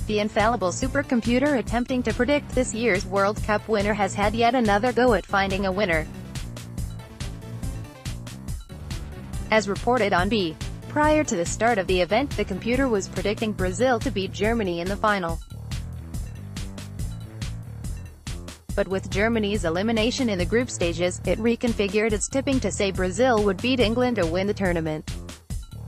The infallible supercomputer attempting to predict this year's World Cup winner has had yet another go at finding a winner. As reported on B. Prior to the start of the event, the computer was predicting Brazil to beat Germany in the final. But with Germany's elimination in the group stages, it reconfigured its tipping to say Brazil would beat England to win the tournament.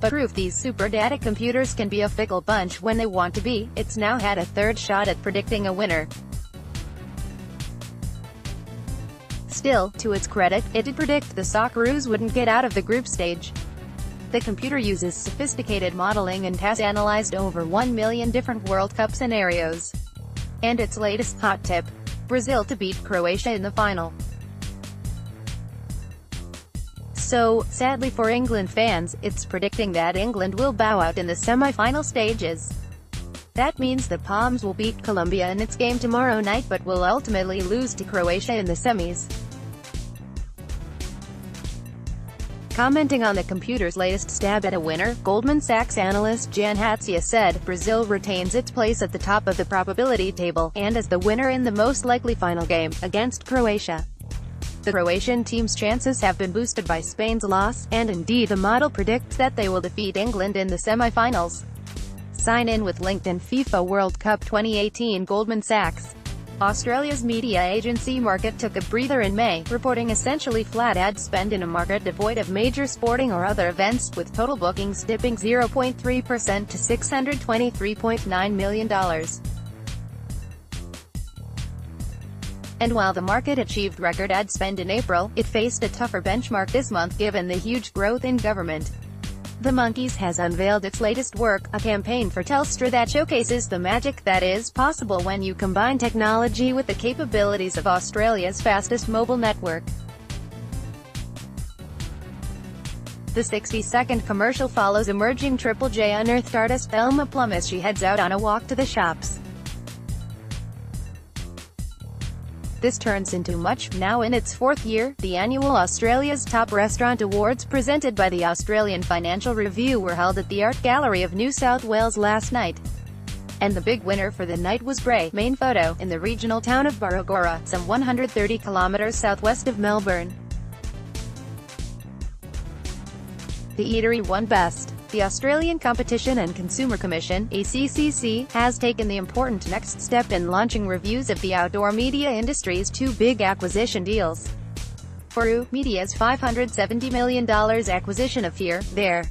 But proof these super data computers can be a fickle bunch when they want to be, it's now had a third shot at predicting a winner. Still, to its credit, it did predict the Socceroos wouldn't get out of the group stage. The computer uses sophisticated modeling and has analyzed over 1 million different World Cup scenarios. And its latest hot tip: Brazil to beat Croatia in the final. So, sadly for England fans, it's predicting that England will bow out in the semi-final stages. That means the Palms will beat Colombia in its game tomorrow night but will ultimately lose to Croatia in the semis. Commenting on the computer's latest stab at a winner, Goldman Sachs analyst Jan Hatzius said, Brazil retains its place at the top of the probability table, and is the winner in the most likely final game, against Croatia. The Croatian team's chances have been boosted by Spain's loss, and indeed the model predicts that they will defeat England in the semi-finals. Sign in with LinkedIn. FIFA World Cup 2018. Goldman Sachs. Australia's media agency Market took a breather in May, reporting essentially flat ad spend in a market devoid of major sporting or other events, with total bookings dipping 0.3% to $623.9 million. And while the market achieved record ad spend in April, it faced a tougher benchmark this month given the huge growth in government. The Monkeys has unveiled its latest work, a campaign for Telstra that showcases the magic that is possible when you combine technology with the capabilities of Australia's fastest mobile network. The 60-second commercial follows emerging Triple J unearthed artist Thelma Plum as she heads out on a walk to the shops. This turns into much. Now in its fourth year, the annual Australia's Top Restaurant Awards presented by the Australian Financial Review were held at the Art Gallery of New South Wales last night. And the big winner for the night was Bray, Main Photo, in the regional town of Barragora, some 130 kilometres southwest of Melbourne. The eatery won Best. The Australian Competition and Consumer Commission, ACCC, has taken the important next step in launching reviews of the outdoor media industry's two big acquisition deals. For Media's $570 million acquisition of Here, There.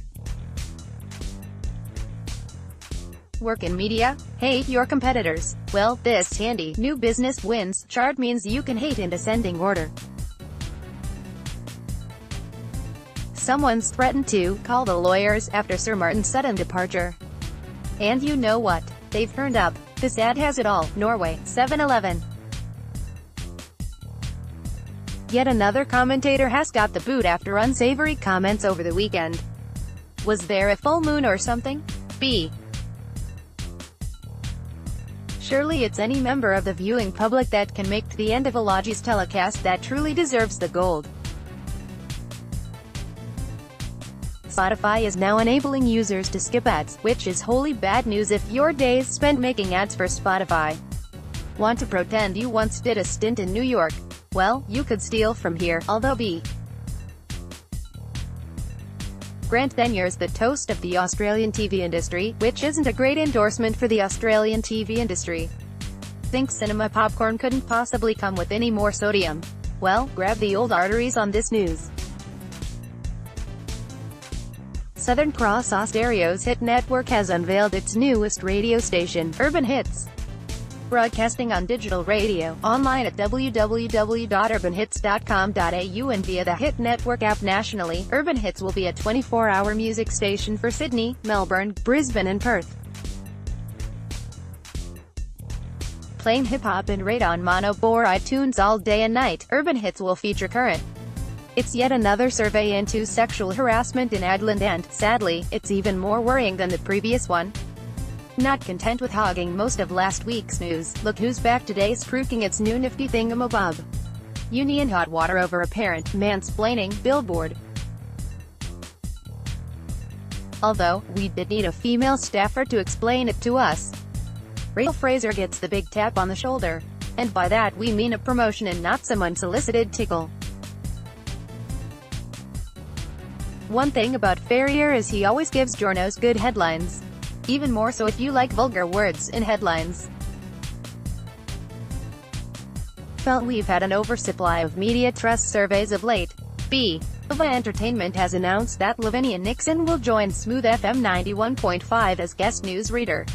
Work in media? Hate your competitors. Well, this handy new business wins chart means you can hate in descending order. Someone's threatened to call the lawyers after Sir Martin's sudden departure. And you know what? They've turned up. This ad has it all. Norway, 7-Eleven. Yet another commentator has got the boot after unsavory comments over the weekend. Was there a full moon or something? B. Surely it's any member of the viewing public that can make the end of a Logis telecast that truly deserves the gold. Spotify is now enabling users to skip ads, which is wholly bad news if your days spent making ads for Spotify. Want to pretend you once did a stint in New York? Well, you could steal from here, although B. Grant Denyeau's the toast of the Australian TV industry, which isn't a great endorsement for the Australian TV industry. Think cinema popcorn couldn't possibly come with any more sodium? Well, grab the old arteries on this news. Southern Cross Austereo's hit network has unveiled its newest radio station, Urban Hits. Broadcasting on digital radio, online at www.urbanhits.com.au and via the Hit Network app nationally, Urban Hits will be a 24-hour music station for Sydney, Melbourne, Brisbane and Perth. Playing hip-hop and rate on mono bore iTunes all day and night, Urban Hits will feature current. It's yet another survey into sexual harassment in Adelaide and, sadly, it's even more worrying than the previous one. Not content with hogging most of last week's news, look who's back today spruiking its new nifty thingamabob. Uni in hot water over apparent mansplaining billboard. Although, we did need a female staffer to explain it to us. Rachel Fraser gets the big tap on the shoulder. And by that we mean a promotion and not some unsolicited tickle. One thing about Ferrier is he always gives journos good headlines. Even more so if you like vulgar words in headlines. Felt we've had an oversupply of media trust surveys of late. B. Ava Entertainment has announced that Lavinia Nixon will join Smooth FM 91.5 as guest news reader.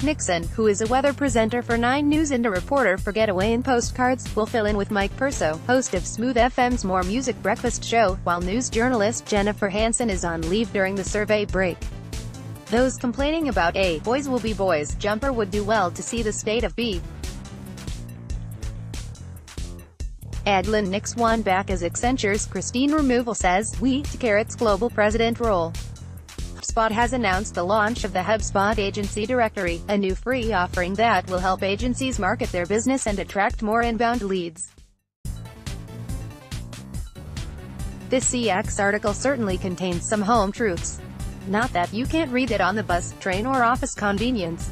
Nixon, who is a weather presenter for 9 News and a reporter for Getaway and Postcards, will fill in with Mike Perso, host of Smooth FM's More Music Breakfast show, while news journalist Jennifer Hansen is on leave during the survey break. Those complaining about A. Boys will be boys jumper would do well to see the state of B. Adlin Nix won back as Accenture's Christine Removal says, we, to Carrot's global president role. HubSpot has announced the launch of the HubSpot Agency Directory, a new free offering that will help agencies market their business and attract more inbound leads. This CX article certainly contains some home truths. Not that you can't read it on the bus, train or office convenience.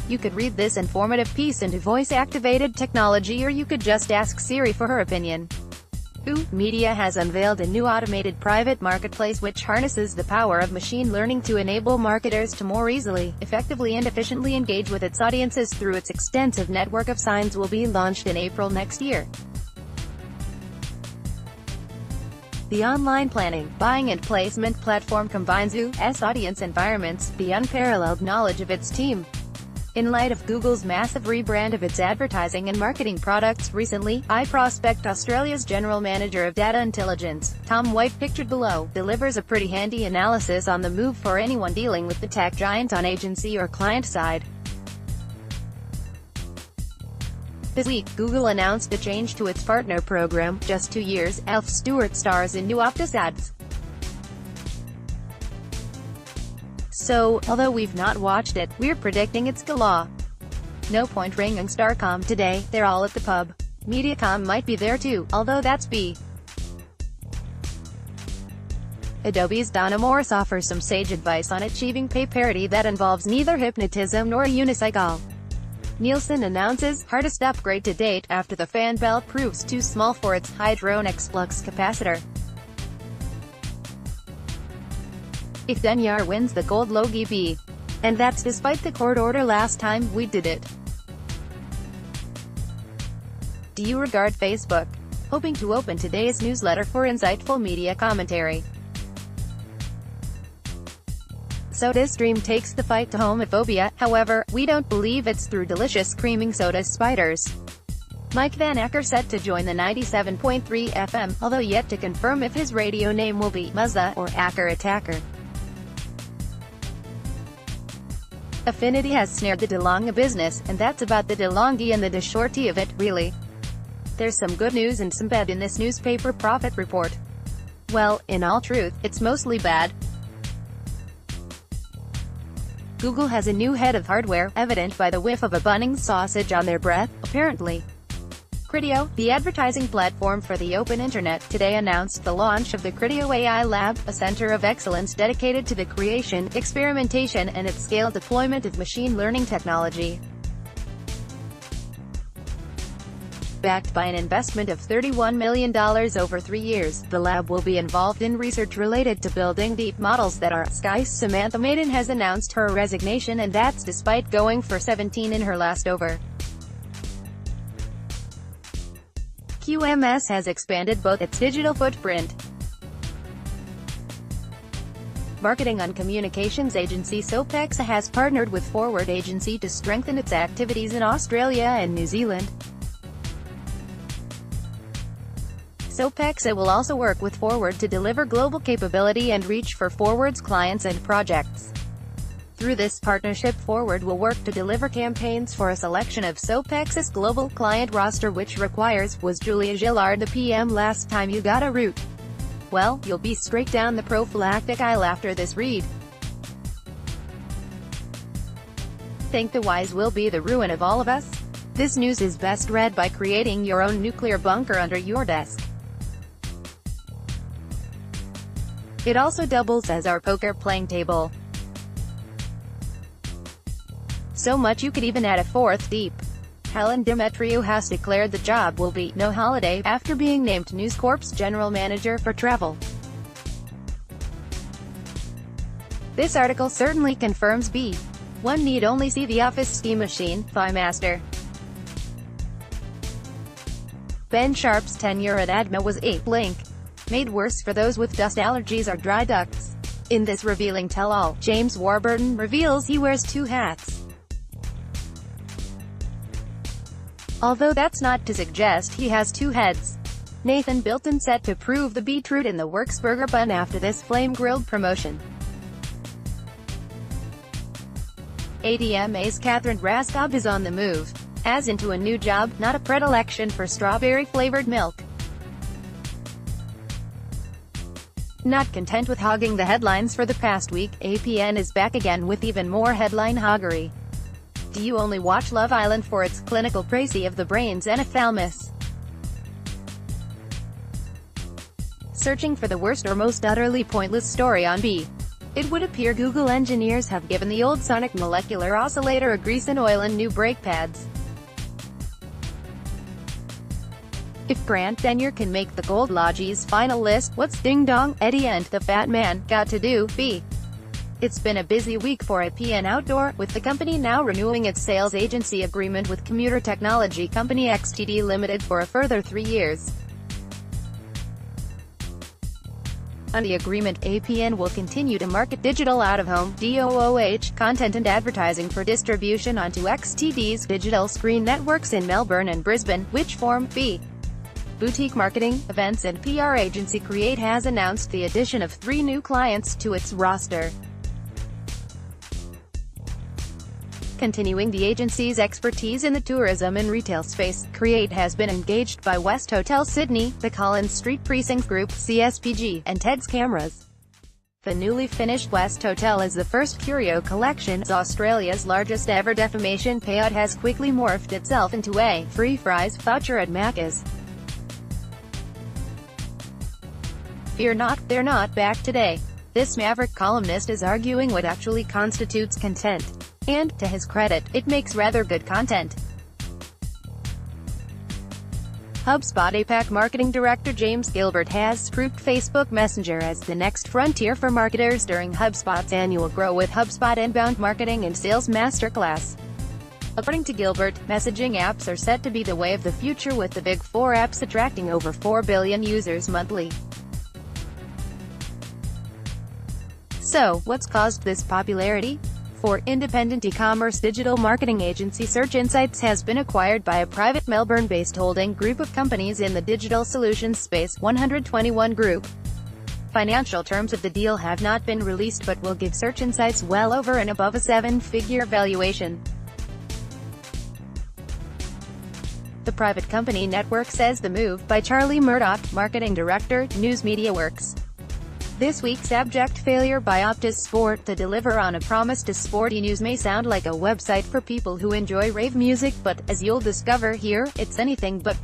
You could read this informative piece into voice-activated technology, or you could just ask Siri for her opinion. Media has unveiled a new automated private marketplace which harnesses the power of machine learning to enable marketers to more easily, effectively and efficiently engage with its audiences through its extensive network of signs. Will be launched in April next year. The online planning, buying and placement platform combines Zoo's audience environments, the unparalleled knowledge of its team. In light of Google's massive rebrand of its advertising and marketing products recently, iProspect Australia's General Manager of Data Intelligence, Tom White, pictured below, delivers a pretty handy analysis on the move for anyone dealing with the tech giant on agency or client side. This week, Google announced a change to its partner program. Just 2 years, Alf Stewart stars in new Optus ads. So, although we've not watched it, we're predicting it's gala. No point ringing Starcom today, they're all at the pub. Mediacom might be there too, although that's B. Adobe's Donna Morris offers some sage advice on achieving pay parity that involves neither hypnotism nor a unicycle. Nielsen announces hardest upgrade to date after the fan belt proves too small for its Hydronics flux capacitor. If Dunyar wins the Gold Logie B. And that's despite the court order last time we did it. Do you regard Facebook? Hoping to open today's newsletter for insightful media commentary. SodaStream takes the fight to homophobia, however, we don't believe it's through delicious creaming soda spiders. Mike Van Acker set to join the 97.3 FM, although yet to confirm if his radio name will be Muzza or Acker Attacker. Affinity has snared the DeLonghi business, and that's about the DeLonghi and the DeShorty of it, really. There's some good news and some bad in this newspaper profit report. Well, in all truth, it's mostly bad. Google has a new head of hardware, evident by the whiff of a Bunnings sausage on their breath, apparently. Criteo, the advertising platform for the open internet, today announced the launch of the Criteo AI Lab, a center of excellence dedicated to the creation, experimentation, and at-scale deployment of machine learning technology. Backed by an investment of $31 million over 3 years, the lab will be involved in research related to building deep models that are. Sky's Samantha Maiden has announced her resignation, and that's despite going for 17 in her last over. QMS has expanded both its digital footprint. Marketing and communications agency Sopexa has partnered with Forward Agency to strengthen its activities in Australia and New Zealand. Sopexa will also work with Forward to deliver global capability and reach for Forward's clients and projects. Through this partnership, Forward will work to deliver campaigns for a selection of Sopexa's global client roster, which requires, was Julia Gillard the PM last time you got a root? Well, you'll be straight down the prophylactic aisle after this read. Think the wise will be the ruin of all of us? This news is best read by creating your own nuclear bunker under your desk. It also doubles as our poker playing table. So much you could even add a fourth deep. Helen Demetriou has declared the job will be no holiday after being named News Corp's general manager for travel. This article certainly confirms B. One need only see the Office ski machine, Master. Ben Sharp's tenure at ADMA was a blink made worse for those with dust allergies or dry ducts. In this revealing tell-all, James Warburton reveals he wears two hats. Although that's not to suggest he has two heads. Nathan Bilton set to prove the beetroot in the works burger bun after this flame-grilled promotion. ADMA's Catherine Raskob is on the move, as into a new job, not a predilection for strawberry-flavored milk. Not content with hogging the headlines for the past week, APN is back again with even more headline hoggery. Do you only watch Love Island for its clinical précis of the brains and ophthalmus? Searching for the worst or most utterly pointless story on B. It would appear Google engineers have given the old sonic molecular oscillator a grease and oil and new brake pads. If Grant Denyer can make the Gold Lodge's final list, what's Ding Dong, Eddie and the Fat Man got to do? B. It's been a busy week for APN Outdoor, with the company now renewing its sales agency agreement with commuter technology company XTD Limited for a further 3 years. On the agreement, APN will continue to market digital out-of-home (DOOH) content and advertising for distribution onto XTD's digital screen networks in Melbourne and Brisbane, which form B. Boutique marketing, events and PR agency Create has announced the addition of 3 new clients to its roster. Continuing the agency's expertise in the tourism and retail space, Create has been engaged by West Hotel Sydney, the Collins Street Precinct Group, CSPG, and Ted's Cameras. The newly finished West Hotel is the first Curio collection. Australia's largest ever defamation payout has quickly morphed itself into a free fries voucher at Macca's. Fear not, they're not back today. This maverick columnist is arguing what actually constitutes content. And, to his credit, it makes rather good content. HubSpot APAC Marketing Director James Gilbert has proved Facebook Messenger as the next frontier for marketers during HubSpot's annual Grow with HubSpot Inbound Marketing and Sales Masterclass. According to Gilbert, messaging apps are set to be the way of the future, with the big 4 apps attracting over 4 billion users monthly. So, what's caused this popularity? For independent e-commerce digital marketing agency Search Insights has been acquired by a private Melbourne-based holding group of companies in the digital solutions space, 121 Group. Financial terms of the deal have not been released but will give Search Insights well over and above a 7-figure valuation. The private company network says the move by Charlie Murdoch, marketing director, News Media Works. This week's abject failure by Optus Sport to deliver on a promise to sporty news may sound like a website for people who enjoy rave music, but, as you'll discover here, it's anything but.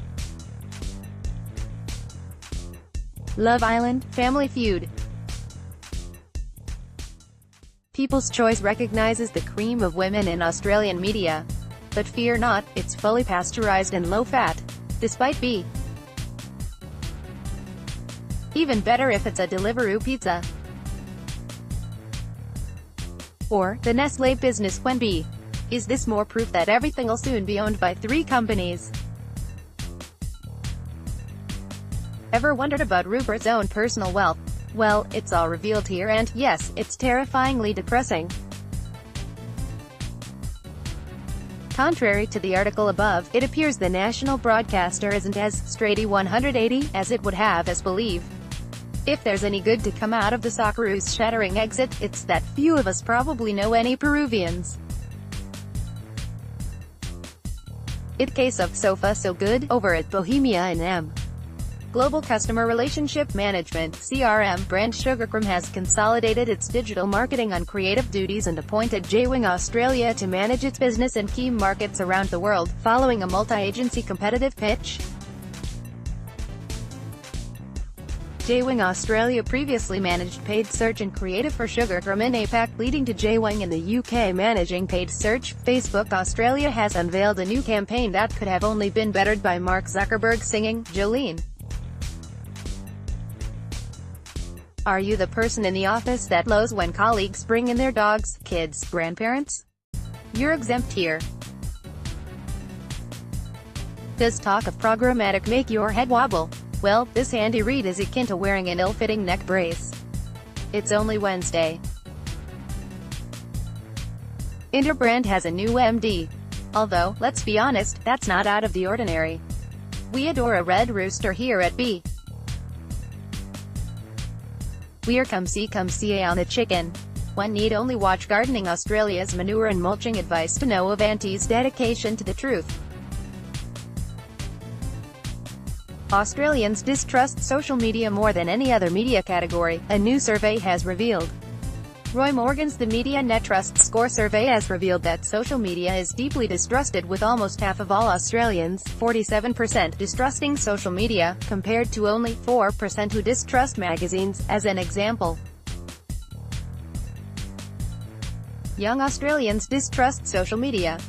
Love Island, Family Feud. People's Choice recognizes the cream of women in Australian media. But fear not, it's fully pasteurized and low-fat. Despite B. Even better if it's a Deliveroo pizza. Or, the Nestlé business when B. Is this more proof that everything will soon be owned by 3 companies? Ever wondered about Rupert's own personal wealth? Well, it's all revealed here and, yes, it's terrifyingly depressing. Contrary to the article above, it appears the national broadcaster isn't as straighty 180 as it would have us believe. If there's any good to come out of the Socceroos' shattering exit, it's that few of us probably know any Peruvians. In case of So Far So Good, over at Bohemia and M. Global Customer Relationship Management (CRM) brand Sugarcream has consolidated its digital marketing on creative duties and appointed J-Wing Australia to manage its business in key markets around the world, following a multi-agency competitive pitch. Jaywing Australia previously managed paid search and creative for Sugar Gum in APAC, leading to Jaywing in the UK managing paid search. Facebook Australia has unveiled a new campaign that could have only been bettered by Mark Zuckerberg singing Jolene. Are you the person in the office that lows when colleagues bring in their dogs, kids, grandparents? You're exempt here. Does talk of programmatic make your head wobble? Well, this handy read is akin to wearing an ill-fitting neck brace. It's only Wednesday. Interbrand has a new MD. Although, let's be honest, that's not out of the ordinary. We adore a red rooster here at B. We're come see on the chicken. One need only watch Gardening Australia's manure and mulching advice to know of Auntie's dedication to the truth. Australians distrust social media more than any other media category, a new survey has revealed. Roy Morgan's The Media Net Trust Score survey has revealed that social media is deeply distrusted, with almost half of all Australians, 47%, distrusting social media, compared to only 4% who distrust magazines, as an example. Young Australians distrust social media.